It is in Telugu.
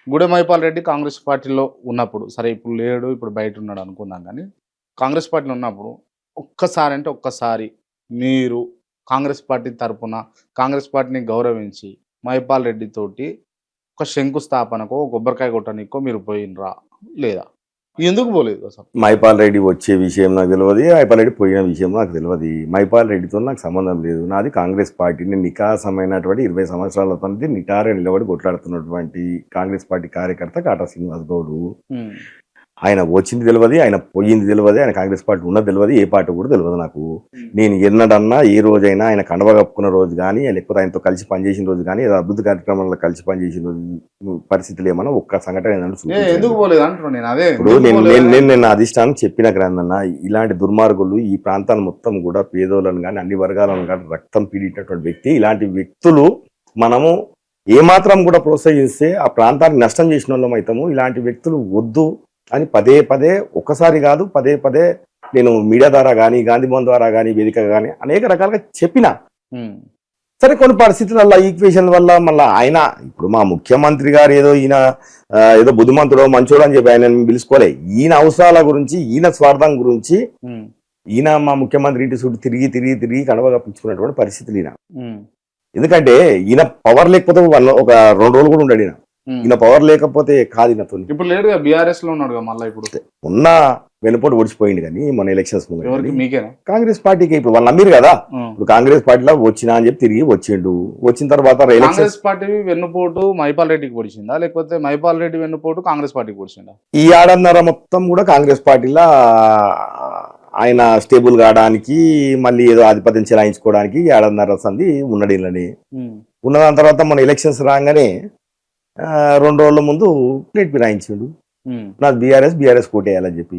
గూడెం మైపాల్ రెడ్డి కాంగ్రెస్ పార్టీలో ఉన్నప్పుడు, సరే ఇప్పుడు లేడు, ఇప్పుడు బయట ఉన్నాడు అనుకుందాం కానీ, కాంగ్రెస్ పార్టీలో ఉన్నప్పుడు ఒక్కసారి అంటే ఒక్కసారి మీరు కాంగ్రెస్ పార్టీ తరపున కాంగ్రెస్ పార్టీని గౌరవించి మైపాల్ రెడ్డి తోటి ఒక శంకుస్థాపనకో, కొబ్బరికాయ కొట్టడానికో మీరు పోయినరా లేదా? ఎందుకు పోలేదు అసలు? మైపాల్ రెడ్డి వచ్చే విషయం నాకు తెలియదు, మైపాల్ రెడ్డి పోయిన విషయం నాకు తెలియదు. మైపాల్ రెడ్డితో నాకు సంబంధం లేదు. నాది కాంగ్రెస్ పార్టీని నికాసమైనటువంటి 20 సంవత్సరాలతో నిటారే నిలబడి కొట్లాడుతున్నటువంటి కాంగ్రెస్ పార్టీ కార్యకర్త కాటా శ్రీనివాస్ గౌడ్. ఆయన వచ్చింది తెలియదు, ఆయన పోయింది తెలియదు, ఆయన కాంగ్రెస్ పార్టీ ఉన్నది తెలియదు, ఏ పార్టీ కూడా తెలియదు నాకు. నేను ఎన్నడన్నా ఏ రోజైనా ఆయన కండవ కప్పుకున్న రోజు కానీ, లేకపోతే ఆయనతో కలిసి పనిచేసిన రోజు కానీ, ఏదో అభివృద్ధి కార్యక్రమంలో కలిసి పనిచేసిన రోజు పరిస్థితులు ఏమన్నా ఒక్క సంఘటన ఎందుకు పోలేదు అంటున్నాను నేను. అదే ఇప్పుడు నేను నా అధిష్టానం చెప్పిన గ్రంథన్న, ఇలాంటి దుర్మార్గులు ఈ ప్రాంతాన్ని మొత్తం కూడా పేదోళ్ళను కానీ అన్ని వర్గాలను కానీ రక్తం పీడినటువంటి వ్యక్తి, ఇలాంటి వ్యక్తులు మనము ఏమాత్రం కూడా ప్రోత్సహిస్తే ఆ ప్రాంతానికి నష్టం చేసిన వాళ్ళం అవుతాము. ఇలాంటి వ్యక్తులు వద్దు అని పదే పదే, ఒక్కసారి కాదు పదే పదే నేను మీడియా ద్వారా కానీ, గాంధీ భవన్ ద్వారా కానీ, వేదిక కానీ అనేక రకాలుగా చెప్పిన. సరే కొన్ని పరిస్థితుల ఈక్వేషన్ వల్ల మళ్ళీ ఆయన, ఇప్పుడు మా ముఖ్యమంత్రి గారు ఏదో బుద్ధిమంతుడో మంచోడు అని చెప్పి ఆయన పిలుచుకోలే. ఈయన అవసరాల గురించి, ఈయన స్వార్థం గురించి ఈయన మా ముఖ్యమంత్రి ఇంటి చుట్టూ తిరిగి తిరిగి తిరిగి కడవగా పుచ్చుకున్నటువంటి పరిస్థితులు ఈయన. ఎందుకంటే ఈయన పవర్ లేకపోతే ఒక 2 రోజులు కూడా ఉండడు. ఈయన పవర్ లేకపోతే కాదు ఈయనతో. ఇప్పుడు లేడు, బీఆర్ఎస్ లో ఉన్నాడు మళ్ళీ. ఇప్పుడు ఉన్న వెనుపోటు ఓడిచిపోయింది కానీ మన ఎలక్షన్స్ మీకేనా కాంగ్రెస్ పార్టీకి ఇప్పుడు వాళ్ళు నమ్మిరు కదా. ఇప్పుడు కాంగ్రెస్ పార్టీలో వచ్చినా అని చెప్పి తిరిగి వచ్చిండు. వచ్చిన తర్వాత కాంగ్రెస్ పార్టీ వెన్నుపోటు మైపాల్ రెడ్డికి పొడిచిందా, లేకపోతే మైపాల్ రెడ్డి వెన్నుపోటు కాంగ్రెస్ పార్టీకి పొడిచిందా? ఈ ఏడన్నర మొత్తం కూడా కాంగ్రెస్ పార్టీలో ఆయన స్టేబుల్ కావడానికి, మళ్ళీ ఏదో ఆధిపత్యం చెలాయించుకోవడానికి ఏడన్నర సంది ఉన్నాడు. ఇళ్ళని ఉన్నదాని తర్వాత మన ఎలక్షన్స్ రాగానే 2 రోజుల ముందు ప్లేట్ ఫిరాయించిండు, నాకు బీఆర్ఎస్ కోటేయాలని చెప్పి.